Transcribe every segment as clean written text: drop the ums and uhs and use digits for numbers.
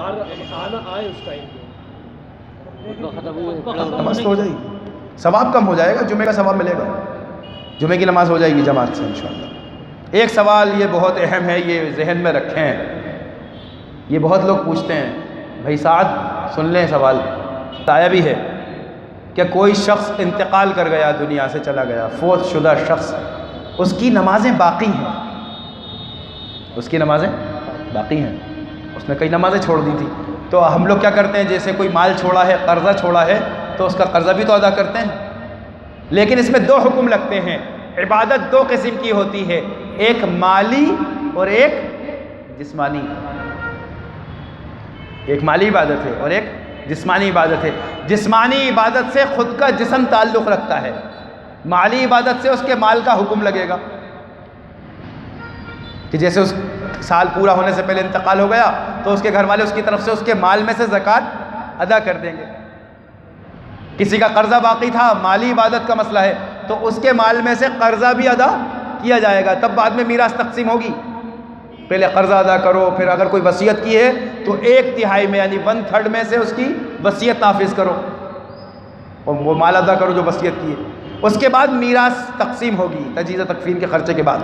آنا آئے اس ٹائم نماز تو ہو جائے گی، ثواب کم ہو جائے گا، جمعے کا ثواب ملے گا، جمعے کی نماز ہو جائے گی جماعت سے انشاءاللہ۔ ایک سوال یہ بہت اہم ہے، یہ ذہن میں رکھیں، یہ بہت لوگ پوچھتے ہیں، بھائی سعد سن لیں سوال، آیا بھی ہے کہ کوئی شخص انتقال کر گیا، دنیا سے چلا گیا، فوت شدہ شخص، اس کی نمازیں باقی ہیں، اس کی نمازیں باقی ہیں، اس نے کئی نمازیں چھوڑ دی تھی، تو ہم لوگ کیا کرتے ہیں، جیسے کوئی مال چھوڑا ہے، قرضہ چھوڑا ہے، تو اس کا قرضہ بھی تو ادا کرتے ہیں، لیکن اس میں دو حکم لگتے ہیں۔ عبادت دو قسم کی ہوتی ہے، ایک مالی اور ایک جسمانی، ایک مالی عبادت ہے اور ایک جسمانی عبادت ہے۔ جسمانی عبادت سے خود کا جسم تعلق رکھتا ہے، مالی عبادت سے اس کے مال کا حکم لگے گا، کہ جیسے اس سال پورا ہونے سے پہلے انتقال ہو گیا تو اس کے گھر والے اس کی طرف سے اس کے مال میں سے زکوٰۃ ادا کر دیں گے۔ کسی کا قرضہ باقی تھا، مالی عبادت کا مسئلہ ہے، تو اس کے مال میں سے قرضہ بھی ادا کیا جائے گا، تب بعد میں میراث تقسیم ہوگی، پہلے قرضہ ادا کرو، پھر اگر کوئی وصیت کی ہے تو 1/3 میں یعنی 1/3 میں سے اس کی وصیت نافذ کرو اور وہ مال ادا کرو جو وصیت کی ہے، اس کے بعد میراث تقسیم ہوگی تجہیز و تکفین کے خرچے کے بعد۔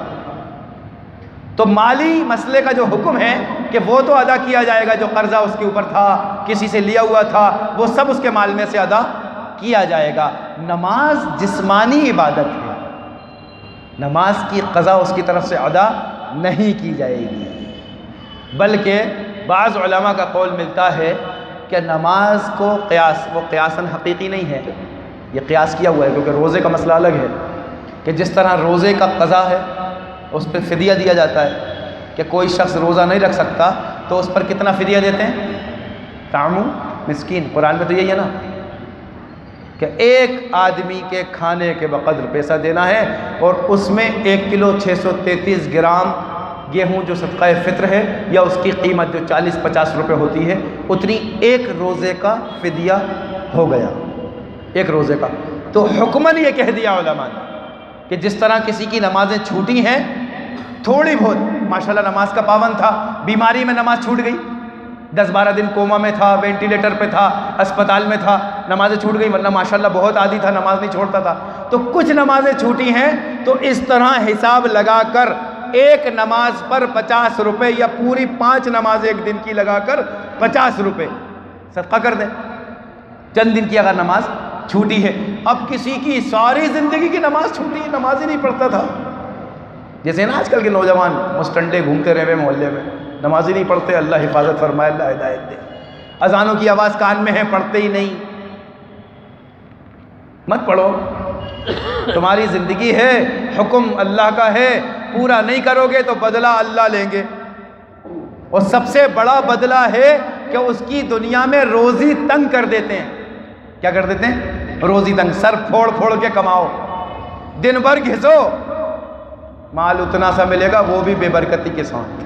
تو مالی مسئلے کا جو حکم ہے کہ وہ تو ادا کیا جائے گا، جو قرضہ اس کے اوپر تھا، کسی سے لیا ہوا تھا، وہ سب اس کے مال میں سے ادا کیا جائے گا۔ نماز جسمانی عبادت ہے، نماز کی قضا اس کی طرف سے ادا نہیں کی جائے گی، بلکہ بعض علماء کا قول ملتا ہے کہ نماز کو وہ قیاساً حقیقی نہیں ہے، یہ قیاس کیا ہوا ہے، کیونکہ روزے کا مسئلہ الگ ہے، کہ جس طرح روزے کا قضا ہے اس پہ فدیہ دیا جاتا ہے، کہ کوئی شخص روزہ نہیں رکھ سکتا تو اس پر کتنا فدیہ دیتے ہیں، طعام مسکین، قرآن میں تو یہی ہے نا، کہ ایک آدمی کے کھانے کے بقدر پیسہ دینا ہے، اور اس میں 1 کلو 633 گرام گیہوں جو صدقہ فطر ہے، یا اس کی قیمت جو 40-50 روپے ہوتی ہے، اتنی ایک روزے کا فدیہ ہو گیا، ایک روزے کا۔ تو حکماً یہ کہہ دیا علماء نے کہ جس طرح کسی کی نمازیں چھوٹی ہیں، تھوڑی بہت ماشاءاللہ نماز کا پابند تھا، بیماری میں نماز چھوٹ گئی، 10-12 دن کوما میں تھا، وینٹیلیٹر پہ تھا، اسپتال میں تھا، نمازیں چھوٹ گئی، ورنہ ماشاءاللہ بہت عادی تھا، نماز نہیں چھوڑتا تھا، تو کچھ نمازیں چھوٹی ہیں، تو اس طرح حساب لگا کر ایک نماز پر 50 روپے، یا پوری 5 نمازیں ایک دن کی لگا کر 50 روپے صدقہ کر دیں، چند دن کی اگر نماز چھوٹی ہے۔ اب کسی کی ساری زندگی کی نماز چھوٹی ہے، نماز ہی نہیں پڑھتا تھا، جیسے نا آج کل کے نوجوان مستنڈے گھومتے رہے محلے میں، نماز ہی نہیں پڑھتے، اللہ حفاظت فرمائے، اللہ ہدایت دے، اذانوں کی آواز کان میں ہے، پڑھتے ہی نہیں، مت پڑھو، تمہاری زندگی ہے، حکم اللہ کا ہے، پورا نہیں کرو گے تو بدلہ اللہ لیں گے، اور سب سے بڑا بدلہ ہے کہ اس کی دنیا میں روزی تنگ کر دیتے ہیں۔ کیا کر دیتے ہیں؟ روزی تنگ، سر پھوڑ پھوڑ کے کماؤ، دن بھر گھسو، مال اتنا سا ملے گا، وہ بھی بے برکتی کے ساتھ،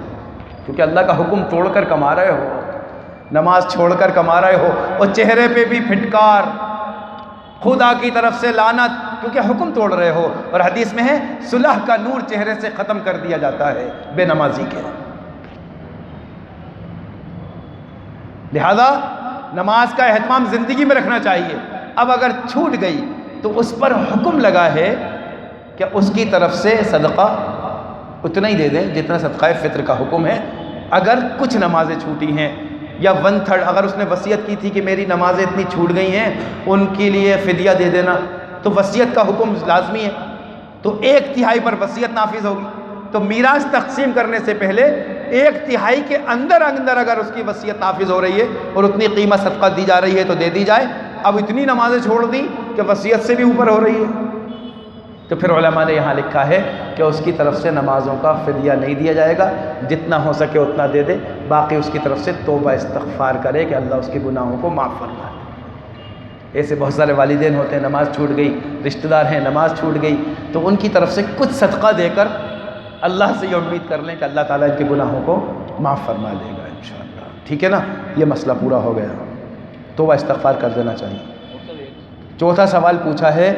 کیونکہ اللہ کا حکم توڑ کر کما رہے ہو، نماز چھوڑ کر کما رہے ہو، اور چہرے پہ بھی پھٹکار، خدا کی طرف سے لعنت، کیونکہ حکم توڑ رہے ہو، اور حدیث میں ہے صلح کا نور چہرے سے ختم کر دیا جاتا ہے بے نمازی کے۔ لہذا نماز کا اہتمام زندگی میں رکھنا چاہیے۔ اب اگر چھوٹ گئی تو اس پر حکم لگا ہے کہ اس کی طرف سے صدقہ اتنا ہی دے دیں جتنا صدقہ فطر کا حکم ہے۔ اگر کچھ نمازیں چھوٹی ہیں، یا 1/3 اگر اس نے وصیت کی تھی کہ میری نمازیں اتنی چھوٹ گئی ہیں، ان کے لیے فدیہ دے دینا، تو وصیت کا حکم لازمی ہے، تو 1/3 پر وصیت نافذ ہوگی۔ تو میراث تقسیم کرنے سے پہلے 1/3 کے اندر اگر اس کی وصیت نافذ ہو رہی ہے اور اتنی قیمت صدقہ دی جا رہی ہے تو دے دی جائے۔ اب اتنی نمازیں چھوڑ دی کہ وصیت سے بھی اوپر ہو رہی ہے، تو پھر علماء نے یہاں لکھا ہے کہ اس کی طرف سے نمازوں کا فدیہ نہیں دیا جائے گا، جتنا ہو سکے اتنا دے دے، باقی اس کی طرف سے توبہ استغفار کرے کہ اللہ اس کے گناہوں کو معاف فرما دے۔ ایسے بہت سارے والدین ہوتے ہیں، نماز چھوٹ گئی، رشتہ دار ہیں، نماز چھوٹ گئی، تو ان کی طرف سے کچھ صدقہ دے کر اللہ سے یہ امید کر لیں کہ اللہ تعالیٰ ان کے گناہوں کو معاف فرما دے گا انشاءاللہ۔ ٹھیک ہے نا، یہ مسئلہ پورا ہو گیا، توبہ استغفار کر دینا چاہیے۔ چوتھا سوال پوچھا ہے،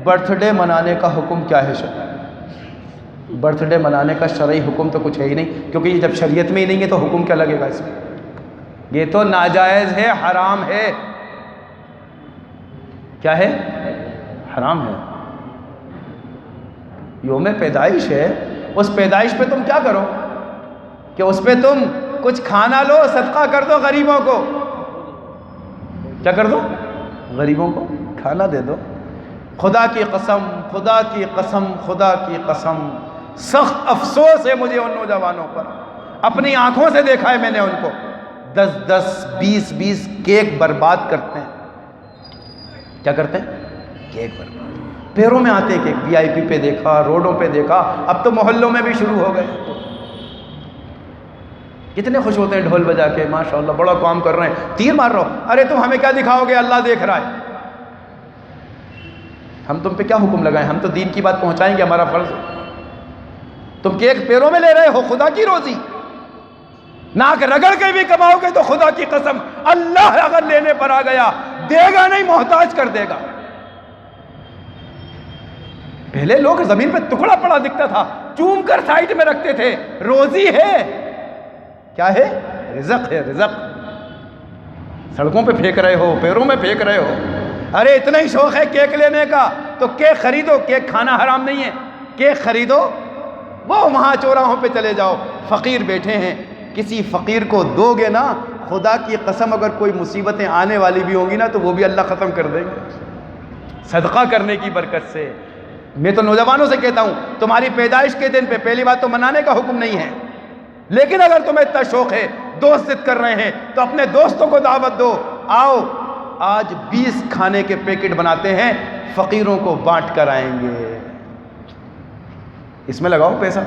برتھ ڈے منانے کا حکم کیا ہے شرعی؟ برتھ ڈے منانے کا شرعی حکم تو کچھ ہے ہی نہیں، کیونکہ یہ جب شریعت میں ہی نہیں ہے تو حکم کیا لگے گا اس میں؟ یہ تو ناجائز ہے، حرام ہے۔ کیا ہے؟ حرام ہے۔ یوم پیدائش ہے، اس پیدائش پہ تم کیا کرو کہ اس پہ تم کچھ کھانا لو، صدقہ کر دو غریبوں کو۔ کیا کر دو؟ غریبوں کو کھانا دے دو۔ خدا کی قسم، خدا کی قسم، خدا کی قسم، سخت افسوس ہے مجھے ان نوجوانوں پر۔ اپنی آنکھوں سے دیکھا ہے میں نے ان کو، 10 20 کیک برباد کرتے ہیں۔ کیا کرتے ہیں؟ کیک برباد۔ پیروں میں آتے ہیں کیک، VIP پہ دیکھا، روڈوں پہ دیکھا، اب تو محلوں میں بھی شروع ہو گئے۔ کتنے خوش ہوتے ہیں ڈھول بجا کے، ماشاءاللہ بڑا کام کر رہے ہیں، تیر مار رہا ہو۔ ارے تم ہمیں کیا دکھاؤ گے؟ اللہ دیکھ رہا ہے۔ ہم تم پہ کیا حکم لگائیں؟ ہم تو دین کی بات پہنچائیں گے، ہمارا فرض ہے۔ تم کیک پیروں میں لے رہے ہو، خدا کی روزی ناک رگڑ کے بھی کماؤ گے تو خدا کی قسم اللہ اگر لینے پر آ گیا دے گا نہیں، محتاج کر دے گا۔ پہلے لوگ زمین پہ ٹکڑا پڑا دکھتا تھا، چوم کر سائٹ میں رکھتے تھے۔ روزی ہے، کیا ہے؟ رزق ہے، رزق۔ سڑکوں پہ پھینک رہے ہو، پیروں میں پھینک رہے ہو۔ ارے اتنا ہی شوق ہے کیک لینے کا تو کیک خریدو، کیک کھانا حرام نہیں ہے، کیک خریدو، وہ وہاں چوراہوں پہ چلے جاؤ، فقیر بیٹھے ہیں، کسی فقیر کو دو گے نا، خدا کی قسم اگر کوئی مصیبتیں آنے والی بھی ہوں گی نا تو وہ بھی اللہ ختم کر دیں گے صدقہ کرنے کی برکت سے۔ میں تو نوجوانوں سے کہتا ہوں، تمہاری پیدائش کے دن پہ پہلی بات تو منانے کا حکم نہیں ہے، لیکن اگر تمہیں اتنا شوق ہے، دوست ضد کر رہے ہیں تو اپنے دوستوں کو دعوت دو، آؤ آج 20 کھانے کے پیکٹ بناتے ہیں، فقیروں کو بانٹ کر آئیں گے۔ اس میں لگاؤ پیسہ،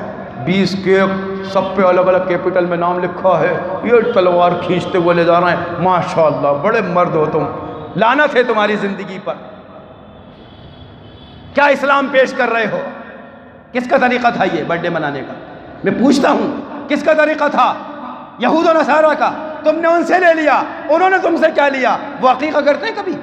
20 کیک، سب پہ الگ الگ کیپٹل میں نام لکھا ہے، یہ تلوار کھینچتے ہوئے لے جا رہے ہیں، ماشاءاللہ بڑے مرد ہو تم، لعنت ہے تمہاری زندگی پر۔ کیا اسلام پیش کر رہے ہو؟ کس کا طریقہ تھا یہ برتھ ڈے منانے کا؟ میں پوچھتا ہوں کس کا طریقہ تھا؟ یہود و نصارہ کا۔ تم نے ان سے لے لیا، انہوں نے تم سے کیا لیا؟ وہ عقیقہ کرتے ہیں کبھی؟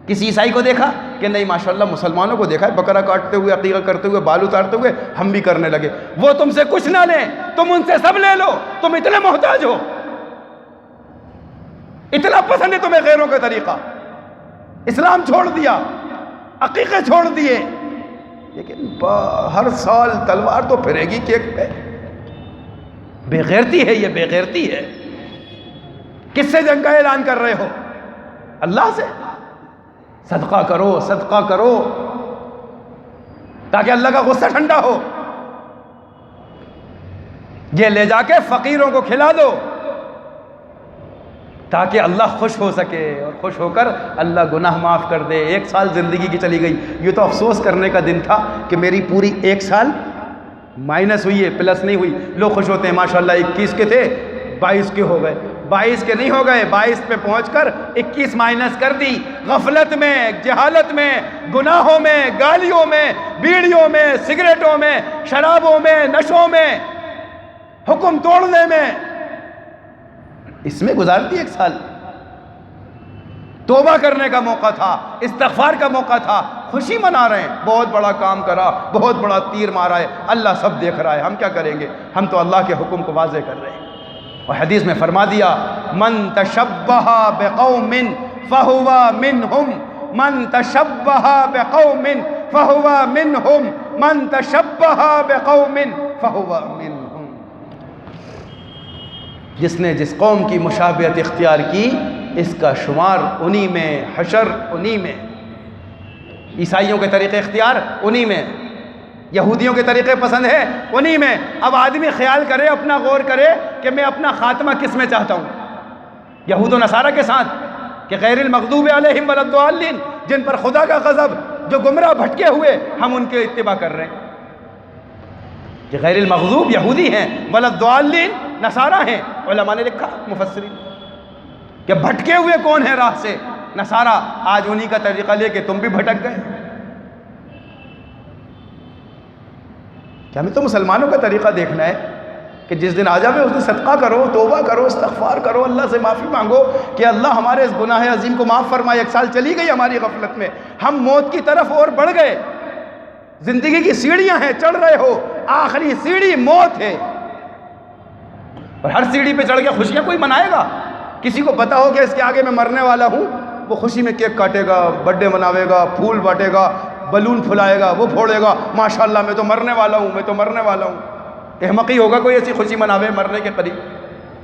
کسی عیسائی کو دیکھا کہ نہیں؟ ماشاءاللہ مسلمانوں کو دیکھا ہے بکرا کاٹتے ہوئے، عقیقہ کرتے ہوئے، بال اتارتے ہوئے، ہم بھی کرنے لگے۔ وہ تم سے کچھ نہ لیں، تم ان سے سب لے لو، تم اتنے محتاج ہو، اتنا پسند ہے تمہیں غیروں کا طریقہ۔ اسلام چھوڑ دیا، عقیقے چھوڑ دیے، لیکن ہر سال تلوار تو پھرے گی کیک پہ۔ بے غیرتی ہے یہ، بے غیرتی ہے۔ کس سے جنگ کا اعلان کر رہے ہو؟ اللہ سے۔ صدقہ کرو، صدقہ کرو تاکہ اللہ کا غصہ ٹھنڈا ہو۔ یہ لے جا کے فقیروں کو کھلا دو تاکہ اللہ خوش ہو سکے، اور خوش ہو کر اللہ گناہ معاف کر دے۔ 1 سال زندگی کی چلی گئی، یہ تو افسوس کرنے کا دن تھا کہ میری پوری 1 سال مائنس ہوئی ہے، پلس نہیں ہوئی۔ لوگ خوش ہوتے ہیں، ماشاءاللہ 21 کے تھے 22 کے ہو گئے، 22 کے نہیں ہو گئے، 22 پہ پہنچ کر 21 مائنس کر دی۔ غفلت میں، جہالت میں، گناہوں میں، گالیوں میں، بیڑیوں میں، سگریٹوں میں، شرابوں میں، نشوں میں، حکم توڑنے میں، اس میں گزار دی 1 سال۔ توبہ کرنے کا موقع تھا، استغفار کا موقع تھا، خوشی منا رہے ہیں، بہت بڑا کام کرا، بہت بڑا تیر مارا ہے، اللہ سب دیکھ رہا ہے، ہم کیا کریں گے؟ ہم تو اللہ کے حکم کو واضح کر رہے ہیں۔ اور حدیث میں فرما دیا، من تشبہ بقوم فہو منہم، من تشبہ بقوم فہو منہم، من تشبہ بقوم فہو منہم۔ جس نے جس قوم کی مشابہت اختیار کی اس کا شمار انہی میں، حشر انہی میں۔ عیسائیوں کے طریقے اختیار انہی میں، یہودیوں کے طریقے پسند ہے انہی میں۔ اب آدمی خیال کرے، اپنا غور کرے کہ میں اپنا خاتمہ کس میں چاہتا ہوں، یہود و نصارہ کے ساتھ کہ غیر المغضوب علیہم ولا الضالین، جن پر خدا کا غضب، جو گمراہ بھٹکے ہوئے، ہم ان کے اتباع کر رہے ہیں کہ غیر المغضوب یہودی ہیں، ولا الضالین نصارہ ہیں۔ علماء نے لکھا، مفسرین، کہ بھٹکے ہوئے کون ہیں راہ سے؟ نصارہ۔ آج انہی کا طریقہ لے کے تم بھی بھٹک گئے۔ کہ ہمیں تو مسلمانوں کا طریقہ دیکھنا ہے کہ جس دن آ جاوے اس دن صدقہ کرو، توبہ کرو، استغفار کرو، اللہ سے معافی مانگو کہ اللہ ہمارے اس گناہ عظیم کو معاف فرمائے۔ 1 سال چلی گئی ہماری غفلت میں، ہم موت کی طرف اور بڑھ گئے۔ زندگی کی سیڑھیاں ہیں، چڑھ رہے ہو، آخری سیڑھی موت ہے، اور ہر سیڑھی پہ چڑھ کے خوشیاں کوئی منائے گا؟ کسی کو پتا ہو کہ اس کے آگے میں مرنے والا ہوں، وہ خوشی میں کیک کاٹے گا، برتھ ڈے مناوے گا، پھول بانٹے گا، بلون پھلائے گا، وہ پھوڑے گا، ماشاءاللہ میں تو مرنے والا ہوں، میں تو مرنے والا ہوں۔ احمقی ہوگا کوئی ایسی خوشی مناوے مرنے کے قریب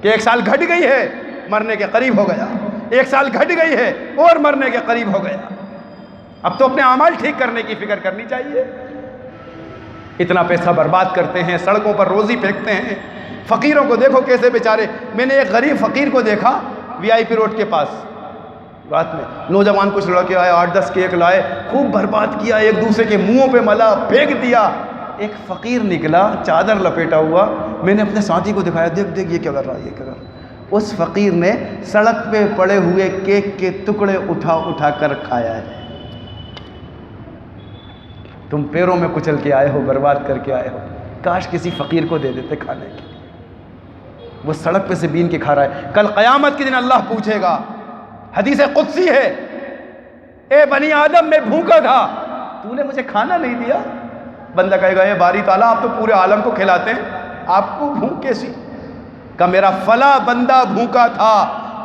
کہ 1 سال گھٹ گئی ہے، مرنے کے قریب ہو گیا، 1 سال گھٹ گئی ہے اور مرنے کے قریب ہو گیا۔ اب تو اپنے اعمال ٹھیک کرنے کی فکر کرنی چاہیے۔ اتنا پیسہ برباد کرتے ہیں، سڑکوں پر روزی پھینکتے ہیں، فقیروں کو دیکھو کیسے بیچارے۔ میں نے ایک غریب فقیر کو دیکھا VIP روڈ کے پاس، رات میں نوجوان کچھ لڑکے آئے، 8-10 کیک لائے، خوب برباد کیا، ایک دوسرے کے منہوں پہ ملا، پھینک دیا۔ ایک فقیر نکلا چادر لپیٹا ہوا، میں نے اپنے ساتھی کو دکھایا، دیکھ دیکھ یہ کیا کر رہا ہے، یہ کیا کر رہا ہے۔ اس فقیر نے سڑک پہ پڑے ہوئے کیک کے ٹکڑے اٹھا اٹھا کر کھایا ہے۔ تم پیروں میں کچل کے آئے ہو، برباد کر کے آئے ہو، کاش کسی فقیر کو دے دیتے کھانے کے، وہ سڑک پہ سے بین کے کھا رہا ہے۔ کل قیامت کے دن اللہ پوچھے گا، حدیث قدسی ہے، اے بنی آدم میں بھوکا تھا، تو نے مجھے کھانا نہیں دیا۔ بندہ کہے گا، اے باری تعالیٰ آپ تو پورے عالم کو کھلاتے ہیں، آپ کو بھوک کیسی؟ کہ میرا فلاں بندہ بھوکا تھا،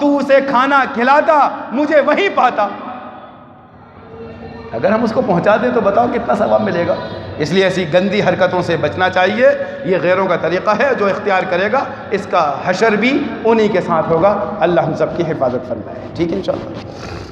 تو اسے کھانا کھلاتا، مجھے وہیں پاتا۔ اگر ہم اس کو پہنچا دیں تو بتاؤ کتنا ثواب ملے گا۔ اس لیے ایسی گندی حرکتوں سے بچنا چاہیے، یہ غیروں کا طریقہ ہے، جو اختیار کرے گا اس کا حشر بھی انہی کے ساتھ ہوگا۔ اللہ ہم سب کی حفاظت فرمائے، ٹھیک ہے انشاءاللہ۔